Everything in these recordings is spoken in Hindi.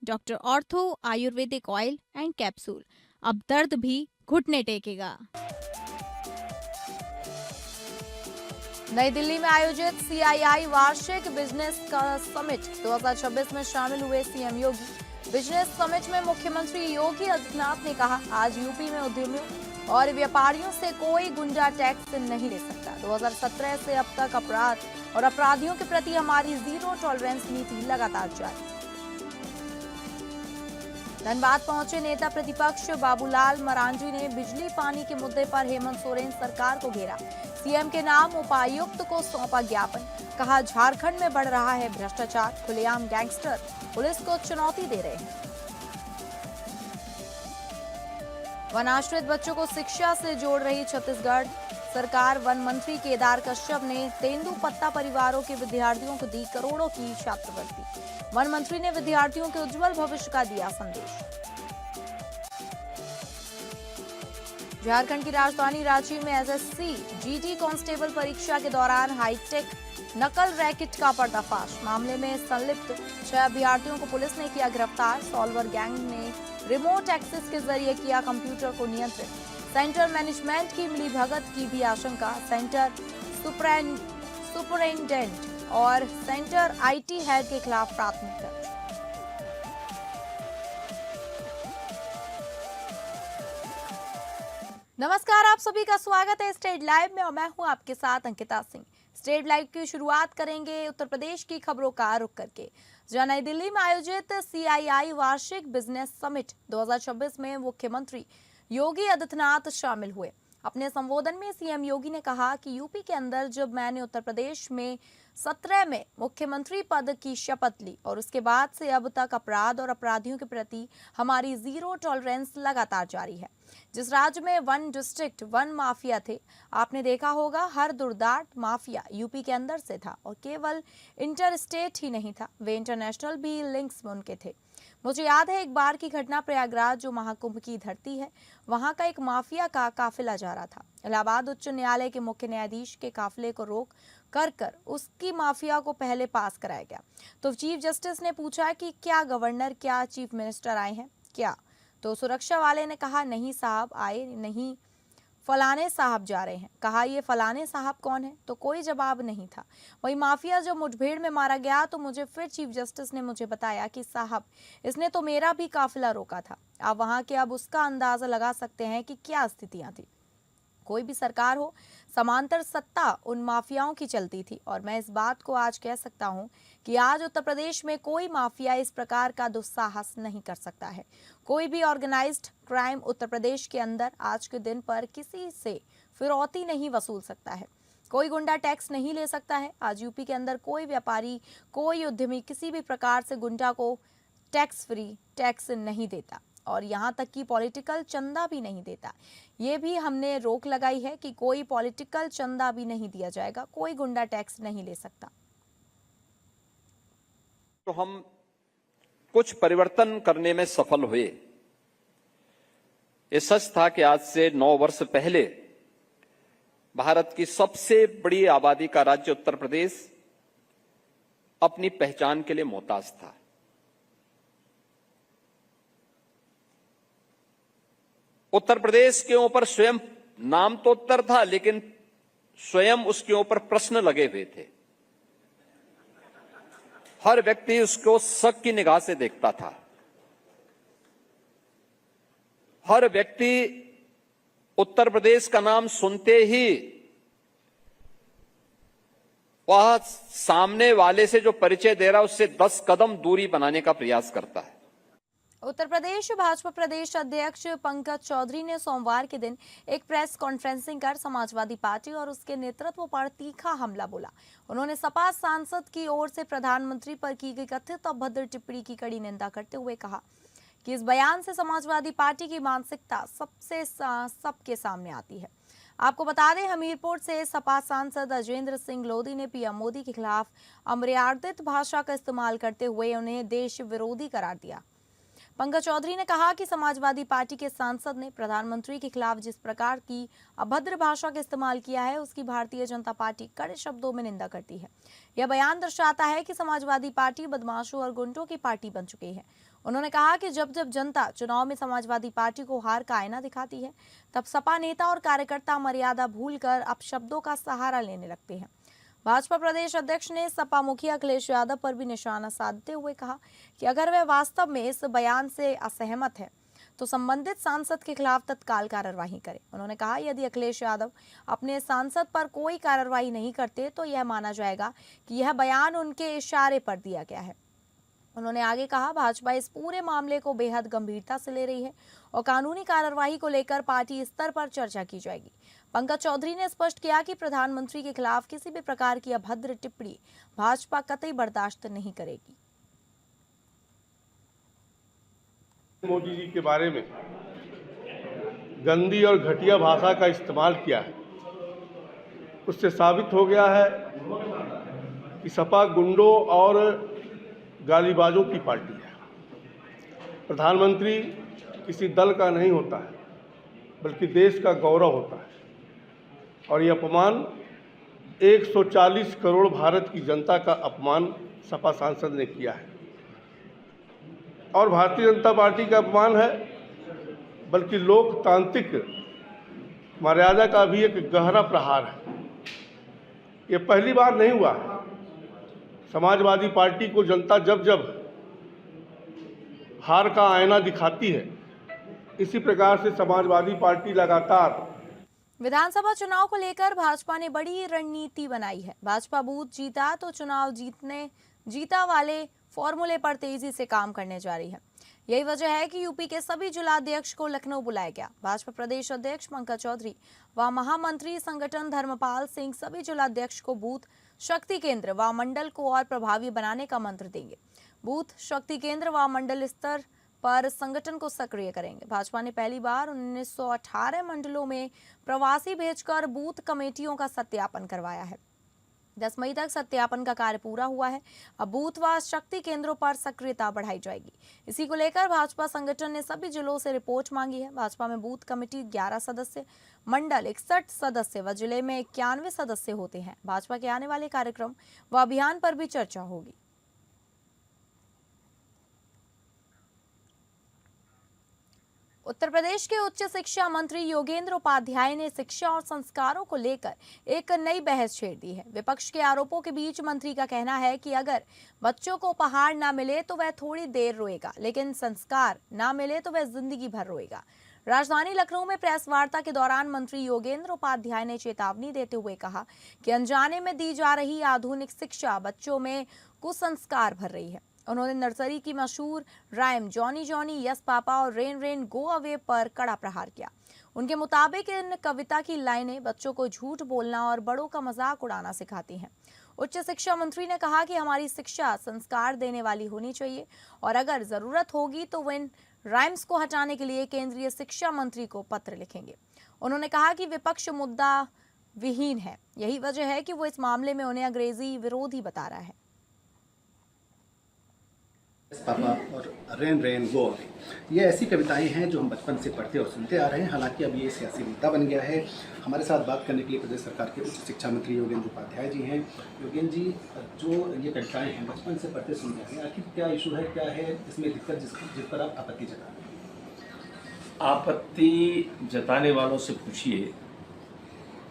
Doctor ortho Ayurvedic oil and capsule, अब दर्द भी घुटने टेकेगा। नई दिल्ली में आयोजित सीआईआई वार्षिक बिजनेस समिट 2026 में शामिल हुए सीएम योगी। बिजनेस समिट में मुख्यमंत्री योगी आदित्यनाथ ने कहा, आज यूपी में उद्यमियों और व्यापारियों से कोई गुंडा टैक्स नहीं ले सकता। 2017 से अब तक अपराध और अपराधियों के प्रति हमारी जीरो टॉलरेंस नीति लगातार जारी। धनबाद पहुंचे नेता प्रतिपक्ष बाबूलाल मरांडी ने बिजली पानी के मुद्दे पर हेमंत सोरेन सरकार को घेरा। सीएम के नाम उपायुक्त को सौंपा ज्ञापन, कहा झारखंड में बढ़ रहा है भ्रष्टाचार, खुलेआम गैंगस्टर पुलिस को चुनौती दे रहे हैं। वनाश्रित बच्चों को शिक्षा से जोड़ रही छत्तीसगढ़ सरकार। वन मंत्री केदार कश्यप ने तेंदुपत्ता परिवारों के विद्यार्थियों को दी करोड़ों की छात्रवृत्ति। वन मंत्री ने विद्यार्थियों के उज्जवल भविष्य का दिया संदेश। झारखंड की राजधानी रांची में एसएससी जीडी कांस्टेबल परीक्षा के दौरान हाईटेक नकल रैकेट का पर्दाफाश। मामले में संलिप्त 6 अभ्यर्थियों को पुलिस ने किया गिरफ्तार। सॉल्वर गैंग ने रिमोट एक्सेस के जरिए किया कंप्यूटर को नियंत्रित। सेंटर मैनेजमेंट की मिलीभगत की भी आशंका। सेंटर सुपरिटेंडेंट और सेंटर आईटी हेड के खिलाफ प्राथमिक दर्ज। नमस्कार, आप सभी का स्वागत है स्टेट लाइव में और मैं हूं आपके साथ अंकिता सिंह। स्टेट लाइव की शुरुआत करेंगे उत्तर प्रदेश की खबरों का रुख करके, जहां नई दिल्ली में आयोजित सीआईआई वार्षिक बिजनेस समिट 2026 में मुख्यमंत्री योगी आदित्यनाथ शामिल हुए। अपने संबोधन में सीएम योगी ने कहा कि यूपी के अंदर जब मैंने उत्तर प्रदेश में 17 में मुख्यमंत्री पद की शपथ ली और उसके बाद से अब तक अपराध और अपराधियों के प्रति हमारी जीरो टॉलरेंस लगातार जारी है। जिस राज्य में वन डिस्ट्रिक्ट वन माफिया थे, आपने देखा होगा हर दुर्दांत माफिया यूपी के अंदर से था और केवल इंटर स्टेट ही नहीं था, वे इंटरनेशनल भी लिंक्स में उनके थे। मुझे याद है एक बार की घटना, प्रयागराज जो महाकुंभ की धरती है, वहां का एक माफिया का काफिला जा रहा था। इलाहाबाद उच्च न्यायालय के मुख्य न्यायाधीश के काफिले को रोक कर उसकी माफिया को पहले पास कराया गया। तो चीफ जस्टिस ने पूछा कि क्या गवर्नर, क्या चीफ मिनिस्टर आए हैं क्या? तो सुरक्षा वाले ने कहा नहीं साहब आए नहीं, फलाने साहब जा रहे हैं। कहा ये फलाने साहब कौन है? तो कोई जवाब नहीं था। वही माफिया जो मुठभेड़ में मारा गया तो मुझे फिर चीफ जस्टिस ने मुझे बताया कि साहब इसने तो मेरा भी काफिला रोका था। आप वहां के अब उसका अंदाजा लगा सकते हैं कि क्या स्थितियां थी। कोई भी सरकार हो, समांतर सत्ता उन माफियाओं की चलती थी और मैं इस बात को आज कह सकता हूं कि आज उत्तर प्रदेश में कोई माफिया इस प्रकार का दुस्साहस नहीं कर सकता है। कोई भी ऑर्गेनाइज्ड क्राइम उत्तर प्रदेश के अंदर आज के दिन पर किसी से फिरौती नहीं वसूल सकता है। कोई गुंडा टैक्स नहीं ले सकता है। आज यूपी के अंदर कोई व्यापारी, कोई उद्यमी किसी भी प्रकार से गुंडा को टैक्स फ्री टैक्स नहीं देता और यहाँ तक कि पॉलिटिकल चंदा भी नहीं देता। ये भी हमने रोक लगाई है कि कोई पॉलिटिकल चंदा भी नहीं दिया जाएगा, कोई गुंडा टैक्स नहीं ले सकता। तो हम कुछ परिवर्तन करने में सफल हुए। ये सच था कि आज से 9 वर्ष पहले भारत की सबसे बड़ी आबादी का राज्य उत्तर प्रदेश अपनी पहचान के लिए मोहताज था। उत्तर प्रदेश के ऊपर स्वयं नाम तो उत्तर था, लेकिन स्वयं उसके ऊपर प्रश्न लगे हुए थे। हर व्यक्ति उसको शक की निगाह से देखता था। हर व्यक्ति उत्तर प्रदेश का नाम सुनते ही वह सामने वाले से जो परिचय दे रहा है उससे 10 कदम दूरी बनाने का प्रयास करता है। उत्तर प्रदेश भाजपा प्रदेश अध्यक्ष पंकज चौधरी ने सोमवार के दिन एक प्रेस कॉन्फ्रेंसिंग कर समाजवादी पार्टी और उसके नेतृत्व पर तीखा हमला बोला। उन्होंने सपा सांसद की ओर से प्रधानमंत्री पर की गई कथित अभद्र टिप्पणी की कड़ी निंदा करते हुए कहा कि इस बयान से समाजवादी पार्टी की मानसिकता सबके सामने आती है। आपको बता दें, हमीरपुर से सपा सांसद अजेंद्र सिंह लोधी ने पीएम मोदी के खिलाफ अमर्यादित भाषा का इस्तेमाल करते हुए उन्हें देश विरोधी करार दिया। पंकज चौधरी ने कहा कि समाजवादी पार्टी के सांसद ने प्रधानमंत्री के खिलाफ जिस प्रकार की अभद्र भाषा का इस्तेमाल किया है उसकी भारतीय जनता पार्टी कड़े शब्दों में निंदा करती है। यह बयान दर्शाता है कि समाजवादी पार्टी बदमाशों और गुंडों की पार्टी बन चुकी है। उन्होंने कहा कि जब जब जनता चुनाव में समाजवादी पार्टी को हार का आईना दिखाती है तब सपा नेता और कार्यकर्ता मर्यादा भूलकर अपशब्दों का सहारा लेने लगते हैं। भाजपा प्रदेश अध्यक्ष ने सपा मुखिया अखिलेश यादव पर भी निशाना साधते हुए कहा कि अगर वह वास्तव में इस बयान से असहमत है तो संबंधित सांसद के खिलाफ तत्काल कार्रवाई करें। उन्होंने कहा यदि अखिलेश यादव अपने सांसद पर कोई कार्रवाई नहीं करते तो यह माना जाएगा कि यह बयान उनके इशारे पर दिया गया है। उन्होंने आगे कहा भाजपा इस पूरे मामले को बेहद गंभीरता से ले रही है और कानूनी कार्रवाई को लेकर पार्टी स्तर पर चर्चा की जाएगी। पंकज चौधरी ने स्पष्ट किया कि प्रधानमंत्री के खिलाफ किसी भी प्रकार की अभद्र टिप्पणी भाजपा कतई बर्दाश्त नहीं करेगी। मोदी जी के बारे में गंदी और घटिया भाषा का इस्तेमाल किया है, उससे साबित हो गया है कि सपा गुंडों और गालीबाजों की पार्टी है। प्रधानमंत्री किसी दल का नहीं होता है बल्कि देश का गौरव होता है और ये अपमान 140 करोड़ भारत की जनता का अपमान सपा सांसद ने किया है और भारतीय जनता पार्टी का अपमान है बल्कि लोकतांत्रिक मर्यादा का भी एक गहरा प्रहार है। ये पहली बार नहीं हुआ है। समाजवादी पार्टी को जनता जब जब हार का आईना दिखाती है इसी प्रकार से समाजवादी पार्टी लगातार विधानसभा चुनाव को लेकर भाजपा ने बड़ी रणनीति बनाई है। भाजपा बूथ जीता तो चुनाव जीता वाले फॉर्मूले पर तेजी से काम करने जा रही है। यही वजह है कि यूपी के सभी जिलाध्यक्ष को लखनऊ बुलाया गया। भाजपा प्रदेश अध्यक्ष पंकज चौधरी व महामंत्री संगठन धर्मपाल सिंह सभी जिलाध्यक्ष को बूथ शक्ति केंद्र व मंडल को और प्रभावी बनाने का मंत्र देंगे। बूथ शक्ति केंद्र व मंडल स्तर पर संगठन को सक्रिय करेंगे। भाजपा ने पहली बार 1918 मंडलों में प्रवासी भेजकर बूथ कमेटियों का सत्यापन करवाया है। 10 मई तक सत्यापन का कार्य पूरा हुआ है। अब बूथ व शक्ति केंद्रों पर सक्रियता बढ़ाई जाएगी। इसी को लेकर भाजपा संगठन ने सभी जिलों से रिपोर्ट मांगी है। भाजपा में बूथ कमेटी 11 सदस्य, मंडल 61 सदस्य व जिले में 91 सदस्य होते हैं। भाजपा के आने वाले कार्यक्रम व अभियान पर भी चर्चा होगी। उत्तर प्रदेश के उच्च शिक्षा मंत्री योगेंद्र उपाध्याय ने शिक्षा और संस्कारों को लेकर एक नई बहस छेड़ दी है। विपक्ष के आरोपों के बीच मंत्री का कहना है कि अगर बच्चों को उपहार ना मिले तो वह थोड़ी देर रोएगा, लेकिन संस्कार ना मिले तो वह जिंदगी भर रोएगा। राजधानी लखनऊ में प्रेस वार्ता के दौरान मंत्री योगेंद्र उपाध्याय ने चेतावनी देते हुए कहा कि अनजाने में दी जा रही आधुनिक शिक्षा बच्चों में कुसंस्कार भर रही है। उन्होंने नर्सरी की मशहूर राइम जॉनी जॉनी यस पापा और रेन रेन गो अवे पर कड़ा प्रहार किया। उनके मुताबिक इन कविता की लाइनें बच्चों को झूठ बोलना और बड़ों का मजाक उड़ाना सिखाती हैं। उच्च शिक्षा मंत्री ने कहा कि हमारी शिक्षा संस्कार देने वाली होनी चाहिए और अगर जरूरत होगी तो वे इन राइम्स को हटाने के लिए केंद्रीय शिक्षा मंत्री को पत्र लिखेंगे। उन्होंने कहा कि विपक्ष मुद्दा विहीन है, यही वजह है कि वो इस मामले में उन्हें अंग्रेजी विरोधी बता रहा है। पापा और रेन रेन गो अवे, ये ऐसी कविताएं हैं जो हम बचपन से पढ़ते और सुनते आ रहे हैं। हालांकि अब ये सियासी मुद्दा बन गया है। हमारे साथ बात करने के लिए प्रदेश सरकार के उच्च शिक्षा मंत्री योगेंद्र उपाध्याय जी हैं। योगेंद्र जी, जो ये कविताएं हैं बचपन से पढ़ते सुनते आ रहे हैं, आखिर क्या इशू है, क्या है इसमें दिक्कत जिस पर आप आपत्ति जता रहे हैं? आपत्ति जताने वालों से पूछिए,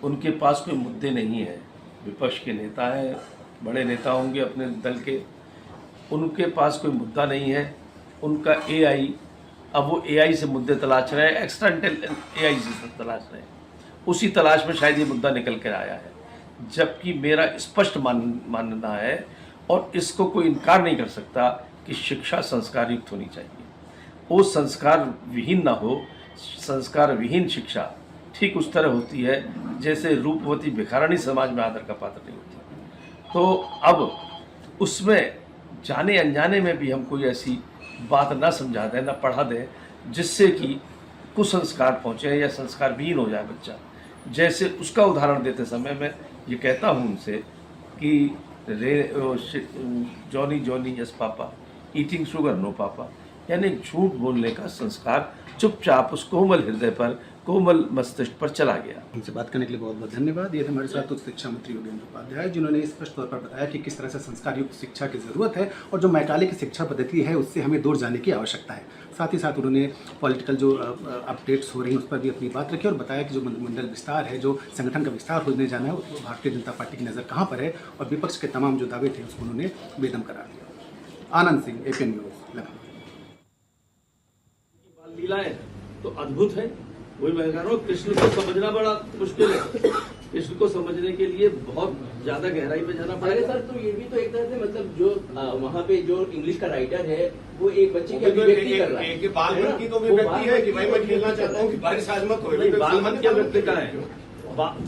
उनके पास कोई मुद्दे नहीं है। विपक्ष के नेता हैं, बड़े नेता होंगे अपने दल के, उनके पास कोई मुद्दा नहीं है। उनका एआई, अब वो एआई से मुद्दे तलाश रहे हैं, एक्स्ट्रा एआई से तलाश रहे हैं। उसी तलाश में शायद ये मुद्दा निकल कर आया है, जबकि मेरा स्पष्ट मानना है और इसको कोई इनकार नहीं कर सकता कि शिक्षा संस्कार युक्त होनी चाहिए। वो संस्कार विहीन ना हो। संस्कार विहीन शिक्षा ठीक उस तरह होती है जैसे रूपवती भिखारणी समाज में आदर का पात्र नहीं होती। तो अब उसमें जाने अनजाने में भी हम कोई ऐसी बात ना समझा दें, ना पढ़ा दें जिससे कि कुसंस्कार पहुँचे या संस्कार विहीन हो जाए बच्चा। जैसे उसका उदाहरण देते समय मैं ये कहता हूँ उनसे कि Johnny Johnny yes papa, eating sugar no papa, यानी झूठ बोलने का संस्कार चुपचाप उस कोमल हृदय पर, कोमल मस्तिष्क पर चला गया। हमसे बात करने के लिए बहुत बहुत धन्यवाद। ये थे हमारे साथ उच्च शिक्षा मंत्री योगेंद्र उपाध्याय, जिन्होंने स्पष्ट तौर पर बताया कि किस तरह से संस्कार युक्त शिक्षा की ज़रूरत है और जो मैकाले की शिक्षा पद्धति है उससे हमें दूर जाने की आवश्यकता है। साथ ही साथ उन्होंने पॉलिटिकल जो अपडेट्स हो रही हैं उस पर भी अपनी बात रखी और बताया कि जो मंत्रिमंडल विस्तार है, जो संगठन का विस्तार होने जाना है, वो भारतीय जनता पार्टी की नज़र कहाँ पर है और विपक्ष के तमाम जो दावे थे उसको उन्होंने बेदम करार दिया। Anand Singh, APN news, Lucknow. लीलाएं तो अद्भुत है। वही मैं कह रहा हूँ, कृष्ण को समझना बड़ा मुश्किल है। कृष्ण को समझने के लिए बहुत ज्यादा गहराई में जाना पड़ेगा। सर, तो ये भी तो एक तरह से मतलब जो वहाँ पे जो इंग्लिश का राइटर है वो एक बच्चे की अभिव्यक्ति कर रहा है। बाल मन की तो अभिव्यक्ति है कि भाई मैं खेलना चाहता हूँ कि बारिश आज मत हो। बाल मन की अभिव्यक्ति का है,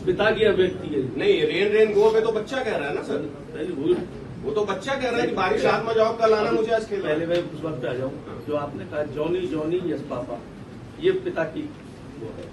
पिता की अभिव्यक्ति है। नहीं, रेन रेन गो पे तो बच्चा कह रहा है ना सर, वो तो बच्चा कह रहा है कि बारिश आज में जाओ, कल आना मुझे आज खेलना। पहले मैं उस वक्त पे आ जाऊँ जो आपने कहा जॉनी जॉनी यस पापा, ये पिता की वो है।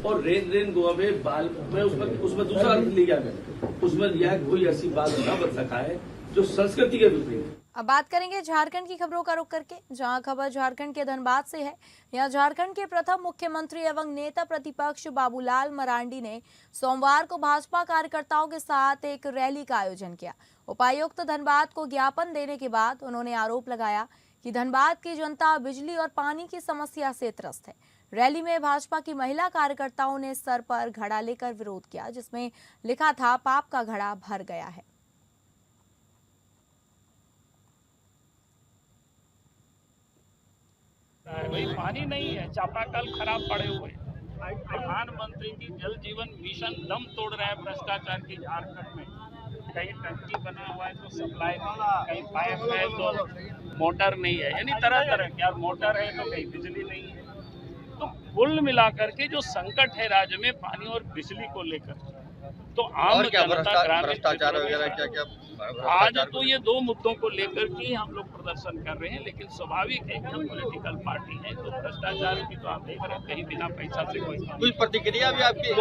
और रेन रेन गोवा में बाल में उसमें दूसरा अर्थ लिया गया, उसमें लिया कोई ऐसी बात न बन सका है जो संस्कृति के विपरीत है। अब बात करेंगे झारखंड की खबरों का रुख करके, जहां खबर झारखंड के धनबाद से है। यहां झारखंड के प्रथम मुख्यमंत्री एवं नेता प्रतिपक्ष बाबूलाल मरांडी ने सोमवार को भाजपा कार्यकर्ताओं के साथ एक रैली का आयोजन किया। उपायुक्त धनबाद को ज्ञापन देने के बाद उन्होंने आरोप लगाया कि धनबाद की जनता बिजली और पानी की समस्या से त्रस्त है। रैली में भाजपा की महिला कार्यकर्ताओं ने सर पर घड़ा लेकर विरोध किया, जिसमें लिखा था पाप का घड़ा भर गया है। भाई पानी नहीं है, चापाकल खराब पड़े हुए। प्रधानमंत्री जी जल जीवन मिशन दम तोड़ रहे हैं भ्रष्टाचार की झारखंड में। कहीं टंकी बना हुआ है तो सप्लाई नहीं है, कहीं पाइप है तो मोटर नहीं है, यानी तरह तरह की। और मोटर है तो कहीं बिजली नहीं है। तो कुल मिलाकर के जो संकट है राज्य में पानी और बिजली को लेकर, तो आम जनता भ्रष्टाचार वगैरह क्या आज तो ये दो मुद्दों को लेकर के हम लोग प्रदर्शन कर रहे हैं। लेकिन स्वाभाविक है कि हम पॉलिटिकल पार्टी है तो भ्रष्टाचार की तो आप देख रहे हैं, कहीं बिना पैसा से कोई कुछ प्रतिक्रिया भी आपकी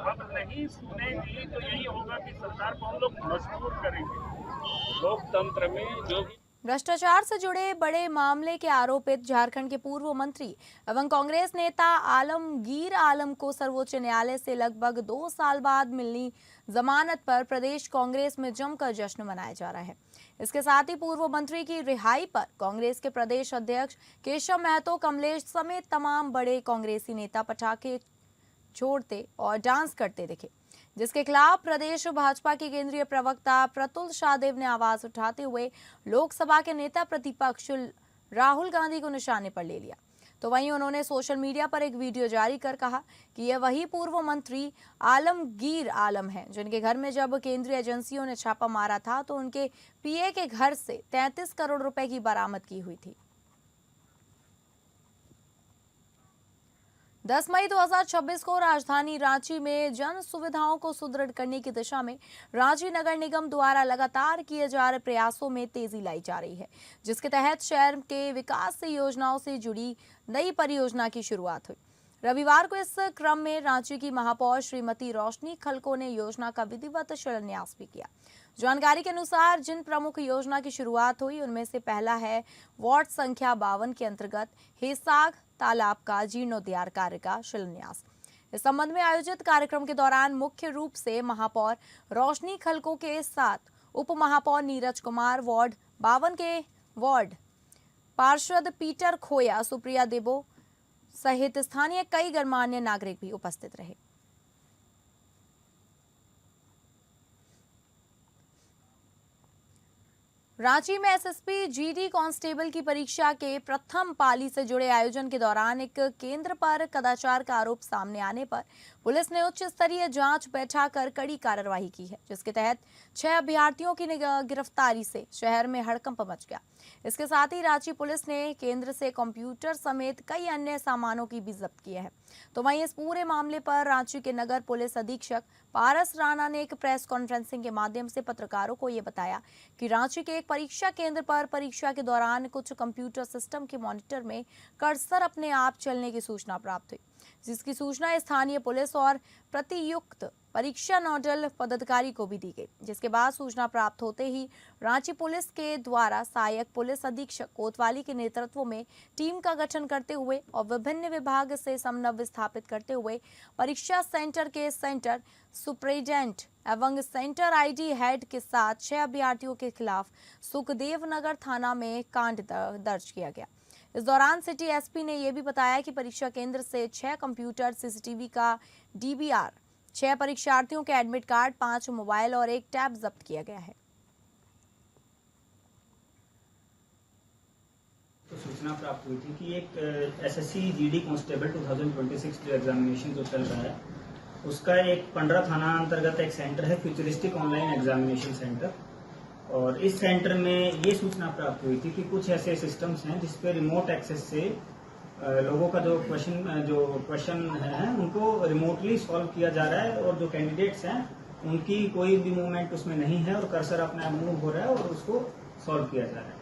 अब नहीं सुनेगी तो यही होगा कि सरकार को हम लोग मजबूर करेंगे। लोकतंत्र में जो भी भ्रष्टाचार से जुड़े बड़े मामले के आरोपित झारखंड के पूर्व मंत्री एवं कांग्रेस नेता आलमगीर आलम को सर्वोच्च न्यायालय से लगभग 2 साल बाद मिली जमानत पर प्रदेश कांग्रेस में जमकर जश्न मनाया जा रहा है। इसके साथ ही पूर्व मंत्री की रिहाई पर कांग्रेस के प्रदेश अध्यक्ष केशव महतो, कमलेश समेत तमाम बड़े कांग्रेसी नेता पटाखे छोड़ते और डांस करते दिखे, जिसके खिलाफ प्रदेश भाजपा के केंद्रीय प्रवक्ता प्रतुल शाहदेव ने आवाज उठाते हुए लोकसभा के नेता प्रतिपक्ष राहुल गांधी को निशाने पर ले लिया। तो वहीं उन्होंने सोशल मीडिया पर एक वीडियो जारी कर कहा कि यह वही पूर्व मंत्री आलमगीर आलम हैं जिनके घर में जब केंद्रीय एजेंसियों ने छापा मारा था तो उनके पीए के घर से 33 करोड़ रुपए की बरामद की हुई थी। 10 मई 2026 को राजधानी रांची में जन सुविधाओं को सुदृढ़ करने की दिशा में रांची नगर निगम द्वारा लगातार किए जा रहे प्रयासों में तेजी लाई जा रही है, जिसके तहत शहर के विकास से योजनाओं से जुड़ी नई परियोजना की शुरुआत हुई। रविवार को इस क्रम में रांची की महापौर श्रीमती रोशनी खलको ने योजना का विधिवत शिलान्यास भी किया। जानकारी के अनुसार जिन प्रमुख योजना की शुरुआत हुई उनमें से पहला है वार्ड संख्या 52 के अंतर्गत हेसाग तालाब का जीर्णोद्धार कार्य का शिलान्यास। इस संबंध में आयोजित कार्यक्रम के दौरान मुख्य रूप से महापौर रोशनी खलको के साथ उप महापौर नीरज कुमार, वार्ड 52 के वार्ड पार्षद पीटर खोया, सुप्रिया देबो सहित स्थानीय कई गणमान्य नागरिक भी उपस्थित रहे। रांची में एसएसपी जीडी कांस्टेबल की परीक्षा के प्रथम पाली से जुड़े आयोजन के दौरान एक केंद्र पर कदाचार का आरोप सामने आने पर पुलिस ने उच्च स्तरीय जांच बैठाकर कड़ी कार्रवाई की है, जिसके तहत 6 अभ्यर्थियों की गिरफ्तारी से शहर में हड़कंप मच गया। इसके साथ ही रांची पुलिस ने केंद्र से कंप्यूटर समेत कई अन्य सामानों की भी जब्त की है। तो वहीं इस पूरे मामले पर रांची के नगर पुलिस अधीक्षक पारस राणा ने एक प्रेस कॉन्फ्रेंसिंग के माध्यम से पत्रकारों को ये बताया कि रांची के एक परीक्षा केंद्र पर परीक्षा के दौरान कुछ कंप्यूटर सिस्टम के मॉनिटर में कर्सर अपने आप चलने की सूचना प्राप्त हुई, जिसकी सूचना स्थानीय पुलिस और प्रतियुक्त परीक्षा नोडल पदाधिकारी को भी दी गई, जिसके बाद सूचना प्राप्त होते ही रांची पुलिस के द्वारा सहायक पुलिस अधीक्षक कोतवाली के नेतृत्व में टीम का गठन करते हुए और विभिन्न विभाग से समन्वय स्थापित करते हुए परीक्षा सेंटर के सेंटर सुपरिटेंडेंट एवं सेंटर आईडी हेड के साथ 6 अभ्यर्थियों के खिलाफ सुखदेव नगर थाना में कांड दर्ज किया गया। इस दौरान सिटी एसपी ने यह भी बताया कि परीक्षा केंद्र से 6 कंप्यूटर, सीसीटीवी का डीवीआर, 6 परीक्षार्थियों के एडमिट कार्ड, 5 मोबाइल और 1 टैब जब्त किया गया है। तो सूचना प्राप्त हुई थी कि एक एसएससी जीडी कांस्टेबल 2026 जो एग्जामिनेशन जो चल रहा है उसका एक पंडरा थाना अंतर्गत एक सेंटर है, फ्यूचरिस्टिक ऑनलाइन एग्जामिनेशन सेंटर। और इस सेंटर में ये सूचना प्राप्त हुई थी कि कुछ ऐसे सिस्टम्स हैं जिसपे रिमोट एक्सेस से लोगों का जो क्वेश्चन है उनको रिमोटली सॉल्व किया जा रहा है और जो कैंडिडेट्स हैं उनकी कोई भी मूवमेंट उसमें नहीं है और कर्सर अपना मूव हो रहा है और उसको सॉल्व किया जा रहा है।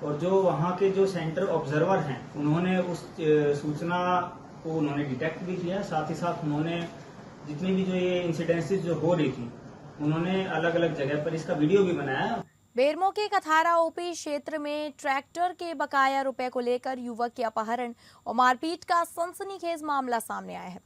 और जो वहाँ के जो सेंटर ऑब्जर्वर हैं उन्होंने उस सूचना को उन्होंने डिटेक्ट भी किया, साथ ही साथ उन्होंने जितनी भी जो ये इंसिडेंसेस जो हो रही थी उन्होंने अलग अलग जगह पर इसका वीडियो भी बनाया। बेरमो के कथारा ओपी क्षेत्र में ट्रैक्टर के बकाया रुपए को लेकर युवक के अपहरण और मारपीट का सनसनीखेज मामला सामने आया है।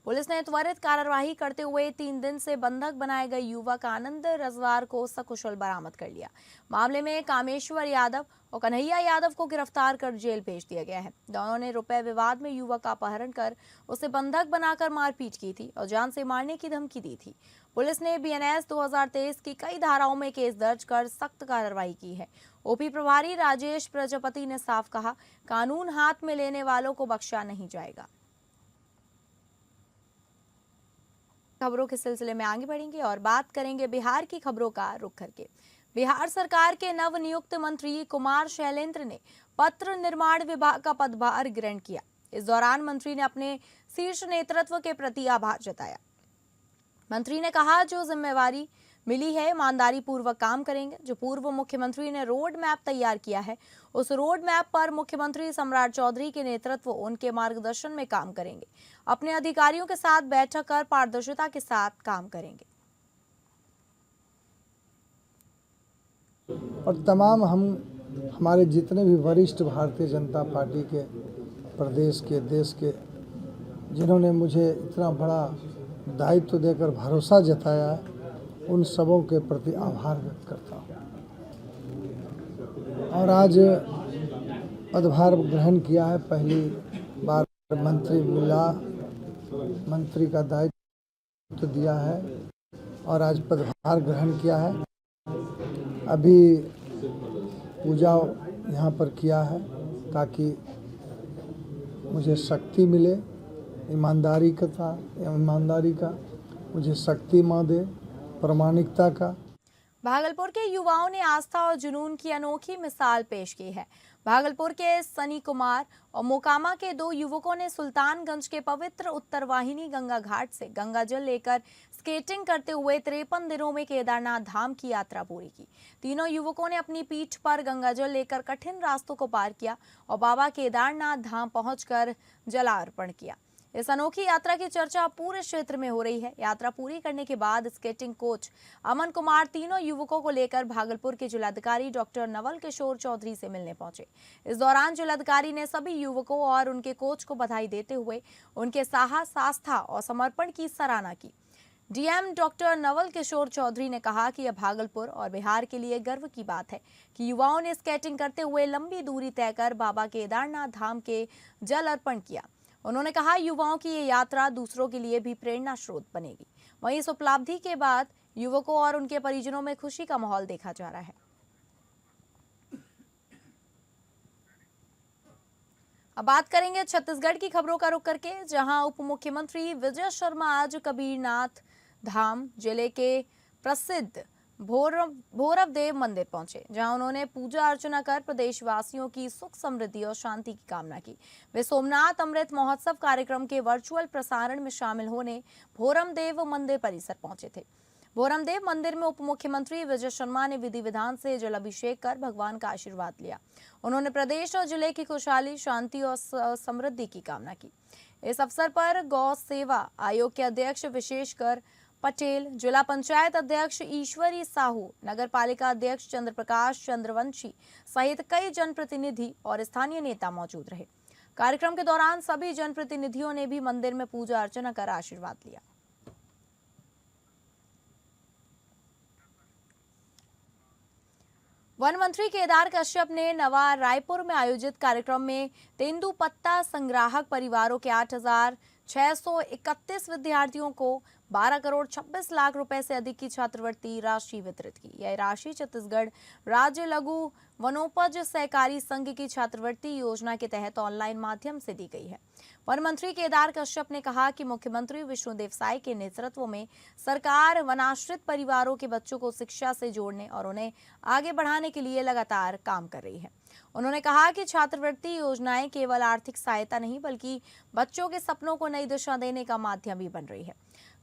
पुलिस ने त्वरित कार्रवाई करते हुए 3 दिन से बंधक बनाए गए युवक आनंद रजवार को सकुशल बरामद कर लिया। मामले में कामेश्वर यादव और कन्हैया यादव को गिरफ्तार कर जेल भेज दिया गया है। दोनों ने रुपए विवाद में युवक का अपहरण कर उसे बंधक बनाकर मारपीट की थी और जान से मारने की धमकी दी थी। पुलिस ने बीएनएस 2023 की कई धाराओं में केस दर्ज कर सख्त कार्रवाई की है। ओपी प्रभारी राजेश प्रजापति ने साफ कहा, कानून हाथ में लेने वालों को बख्शा नहीं जाएगा। खबरों के सिलसिले में आगे बढ़ेंगे और बात करेंगे बिहार की खबरों का रुख करके। बिहार सरकार के नवनियुक्त मंत्री कुमार शैलेंद्र ने पत्र निर्माण विभाग का पदभार ग्रहण किया। इस दौरान मंत्री ने अपने शीर्ष नेतृत्व के प्रति आभार जताया। मंत्री ने कहा, जो जिम्मेवारी मिली है ईमानदारी पूर्वक काम करेंगे। जो पूर्व मुख्यमंत्री ने रोड मैप तैयार किया है उस रोड मैप पर मुख्यमंत्री सम्राट चौधरी के नेतृत्व उनके मार्गदर्शन में काम करेंगे। अपने अधिकारियों के साथ बैठक कर पारदर्शिता के साथ काम करेंगे। और तमाम हमारे जितने भी वरिष्ठ भारतीय जनता पार्टी के प्रदेश के, देश के, जिन्होंने मुझे इतना बड़ा दायित्व देकर भरोसा जताया है, उन सबों के प्रति आभार व्यक्त करता हूँ। और आज पदभार ग्रहण किया है, पहली बार मंत्री मिला, मंत्री का दायित्व दिया है और आज पदभार ग्रहण किया है। अभी पूजा यहाँ पर किया है ताकि मुझे शक्ति मिले, ईमानदारी का मुझे शक्ति माँ दे, प्रामाणिकता का। भागलपुर के युवाओं ने आस्था और जुनून की अनोखी मिसाल पेश की है। भागलपुर के सनी कुमार और मोकामा के 2 युवकों ने सुल्तानगंज के पवित्र उत्तरवाहिनी गंगा घाट से गंगा जल लेकर स्केटिंग करते हुए 53 दिनों में केदारनाथ धाम की यात्रा पूरी की। तीनों युवकों ने अपनी पीठ पर गंगा जल लेकर कठिन रास्तों को पार किया और बाबा केदारनाथ धाम पहुंचकर जलार्पण किया। इस अनोखी यात्रा की चर्चा पूरे क्षेत्र में हो रही है। यात्रा पूरी करने के बाद स्केटिंग कोच अमन कुमार तीनों युवकों को लेकर भागलपुर के जिलाधिकारी डॉक्टर नवल किशोर चौधरी से मिलने पहुंचे। इस दौरान जिलाधिकारी ने सभी युवकों और उनके कोच को बधाई देते हुए उनके साहस, आस्था और समर्पण की सराहना की। डीएम डॉक्टर नवल किशोर चौधरी ने कहा कि यह भागलपुर और बिहार के लिए गर्व की बात है कि युवाओं ने स्केटिंग करते हुए लंबी दूरी तय कर बाबा केदारनाथ धाम के जल अर्पण किया। उन्होंने कहा, युवाओं की ये यात्रा दूसरों के लिए भी प्रेरणा स्रोत बनेगी। वहीं इस उपलब्धि के बाद युवकों और उनके परिजनों में खुशी का माहौल देखा जा रहा है। अब बात करेंगे छत्तीसगढ़ की खबरों का रुख करके, जहां उप मुख्यमंत्री विजय शर्मा आज कबीरनाथ धाम जिले के प्रसिद्ध भोरवदेव मंदिर पहुंचे, जहां उन्होंने पूजा अर्चना कर प्रदेशवासियों की सुख समृद्धि और शांति की कामना की। वे सोमनाथ अमृत महोत्सव कार्यक्रम के वर्चुअल प्रसारण में शामिल होने भोरमदेव मंदिर परिसर पहुंचे थे। भोरमदेव मंदिर में उप मुख्यमंत्री विजय शर्मा ने विधि विधान से जल अभिषेक कर भगवान का आशीर्वाद लिया। उन्होंने प्रदेश और जिले की खुशहाली, शांति और समृद्धि की कामना की। इस अवसर पर गौ सेवा आयोग के अध्यक्ष विशेषकर पटेल, जिला पंचायत अध्यक्ष ईश्वरी साहू, नगर पालिका अध्यक्ष चंद्र प्रकाश चंद्रवंशी सहित कई जनप्रतिनिधि और स्थानीय नेता मौजूद रहे। कार्यक्रम के दौरान सभी जनप्रतिनिधियों ने भी मंदिर में पूजा अर्चना कर आशीर्वाद लिया। वन मंत्री केदार कश्यप ने नवा रायपुर में आयोजित कार्यक्रम में तेंदुपत्ता संग्राहक परिवारों के 8,631 विद्यार्थियों को 12 करोड़ 26 लाख रुपए से अधिक की छात्रवृत्ति राशि वितरित की। यह राशि छत्तीसगढ़ राज्य लघु वनोपज सहकारी संघ की छात्रवृत्ति योजना के तहत ऑनलाइन माध्यम से दी गई है। वन मंत्री केदार कश्यप ने कहा कि मुख्यमंत्री विष्णुदेव साय के नेतृत्व में सरकार वनाश्रित परिवारों के बच्चों को शिक्षा से जोड़ने और उन्हें आगे बढ़ाने के लिए लगातार काम कर रही है। उन्होंने कहा कि छात्रवृत्ति योजनाएं केवल आर्थिक सहायता नहीं बल्कि बच्चों के सपनों को नई दिशा देने का माध्यम भी बन रही है।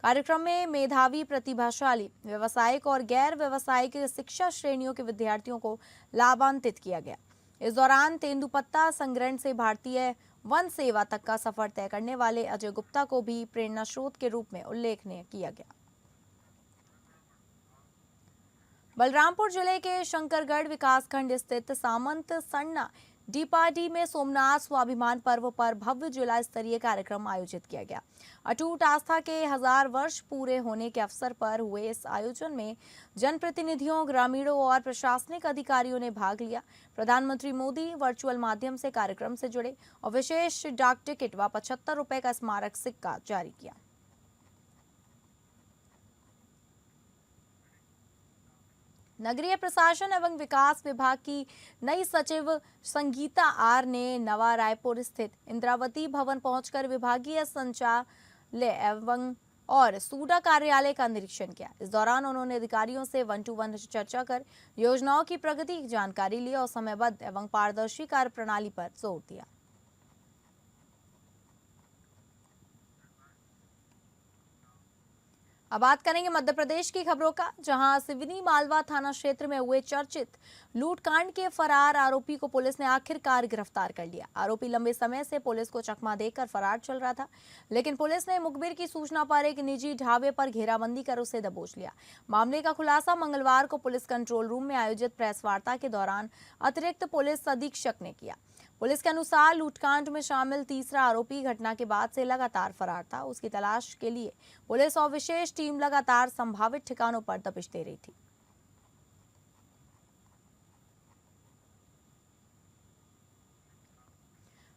कार्यक्रम में मेधावी, प्रतिभाशाली, व्यावसायिक और गैर व्यावसायिक शिक्षा श्रेणियों के विद्यार्थियों को लाभान्वित किया गया। इस दौरान तेंदुपत्ता संग्रहण से भारतीय वन सेवा तक का सफर तय करने वाले अजय गुप्ता को भी प्रेरणा स्रोत के रूप में उल्लेखनीय किया गया। बलरामपुर जिले के शंकरगढ़ विकासखंड स्थित सामंत सन्ना डीपाडी में सोमनाथ स्वाभिमान पर्व पर भव्य जिला स्तरीय कार्यक्रम आयोजित किया गया। अटूट आस्था के 1000 वर्ष पूरे होने के अवसर पर हुए इस आयोजन में जनप्रतिनिधियों, ग्रामीणों और प्रशासनिक अधिकारियों ने भाग लिया। प्रधानमंत्री मोदी वर्चुअल माध्यम से कार्यक्रम से जुड़े और विशेष डाक टिकट व 75 रुपए का स्मारक सिक्का जारी किया। नगरीय प्रशासन एवं विकास विभाग की नई सचिव संगीता आर ने नवा रायपुर स्थित इंद्रावती भवन पहुंचकर विभागीय संचालय एवं और सूडा कार्यालय का निरीक्षण किया। इस दौरान उन्होंने अधिकारियों से 1-to-1 चर्चा कर योजनाओं की प्रगति की जानकारी ली और समयबद्ध एवं पारदर्शी कार्य प्रणाली पर जोर दिया। अब बात करेंगे मध्य प्रदेश की खबरों का, जहां सिवनी मालवा थाना क्षेत्र में हुए चर्चित लूटकांड के फरार आरोपी को पुलिस ने आखिरकार गिरफ्तार कर लिया। आरोपी लंबे समय से पुलिस को चकमा देकर फरार चल रहा था, लेकिन पुलिस ने मुखबिर की सूचना पर एक निजी ढाबे पर घेराबंदी कर उसे दबोच लिया। मामले का खुलासा मंगलवार को पुलिस कंट्रोल रूम में आयोजित प्रेस वार्ता के दौरान अतिरिक्त पुलिस अधीक्षक ने किया। पुलिस के अनुसार लूटकांड में शामिल तीसरा आरोपी घटना के बाद से लगातार फरार था। उसकी तलाश के लिए पुलिस और विशेष टीम लगातार संभावित ठिकानों पर दबिश दे रही थी।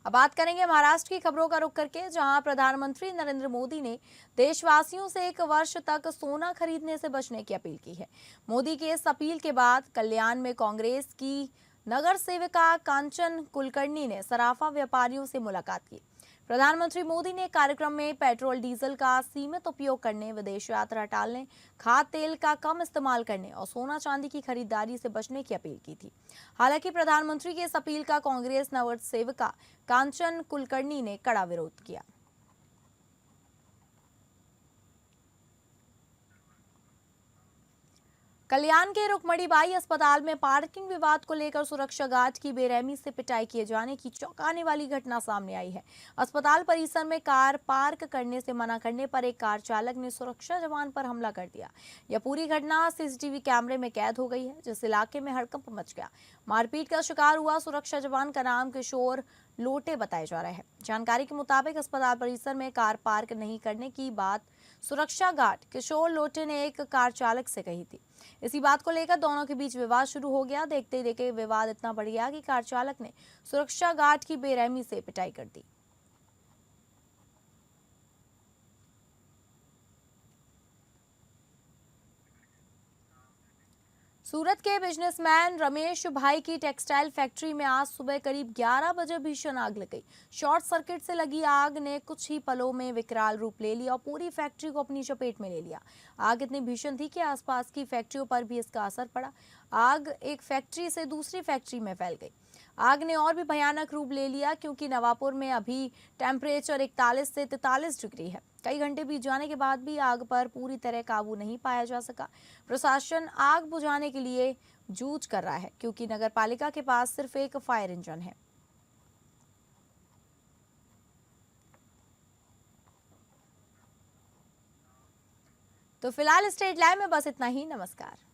अब बात करेंगे महाराष्ट्र की खबरों का रुख करके, जहां प्रधानमंत्री नरेंद्र मोदी ने देशवासियों से 1 वर्ष तक सोना खरीदने से बचने की अपील की है। मोदी की इस अपील के बाद कल्याण में कांग्रेस की नगर सेविका कांचन कुलकर्णी ने सराफा व्यापारियों से मुलाकात की। प्रधानमंत्री मोदी ने कार्यक्रम में पेट्रोल डीजल का सीमित उपयोग करने, विदेश यात्रा टालने, खाद्य तेल का कम इस्तेमाल करने और सोना चांदी की खरीदारी से बचने की अपील की थी। हालांकि प्रधानमंत्री की इस अपील का कांग्रेस नगर सेविका कांचन कुलकर्णी ने कड़ा विरोध किया। कल्याण के रुक्मणीबाई अस्पताल में पार्किंग विवाद को लेकर सुरक्षा गार्ड की बेरहमी से पिटाई किए जाने की चौंकाने वाली घटना सामने आई है। अस्पताल परिसर में कार पार्क करने से मना करने पर एक कार चालक ने सुरक्षा जवान पर हमला कर दिया। यह पूरी घटना सीसीटीवी कैमरे में कैद हो गई है, जिस इलाके में हड़कंप मच गया। मारपीट का शिकार हुआ सुरक्षा जवान का नाम किशोर लोटे बताया जा रहा है। जानकारी के मुताबिक अस्पताल परिसर में कार पार्क नहीं करने की बात सुरक्षा गार्ड किशोर लोटे ने एक कार चालक से कही थी। इसी बात को लेकर दोनों के बीच विवाद शुरू हो गया। देखते ही देखते विवाद इतना बढ़ गया कि कार चालक ने सुरक्षा गार्ड की बेरहमी से पिटाई कर दी। सूरत के बिजनेसमैन रमेश भाई की टेक्सटाइल फैक्ट्री में आज सुबह करीब 11 बजे भीषण आग लग गई। शॉर्ट सर्किट से लगी आग ने कुछ ही पलों में विकराल रूप ले लिया और पूरी फैक्ट्री को अपनी चपेट में ले लिया। आग इतनी भीषण थी कि आसपास की फैक्ट्रियों पर भी इसका असर पड़ा। आग एक फैक्ट्री से दूसरी फैक्ट्री में फैल गई। आग ने और भी भयानक रूप ले लिया क्योंकि नवापुर में अभी टेम्परेचर 41 से 43 डिग्री है। कई घंटे बीत जाने के बाद भी आग पर पूरी तरह काबू नहीं पाया जा सका। प्रशासन आग बुझाने के लिए जूझ कर रहा है क्योंकि नगर पालिका के पास सिर्फ एक फायर इंजन है। तो फिलहाल स्टेट लाइव में बस इतना ही। नमस्कार।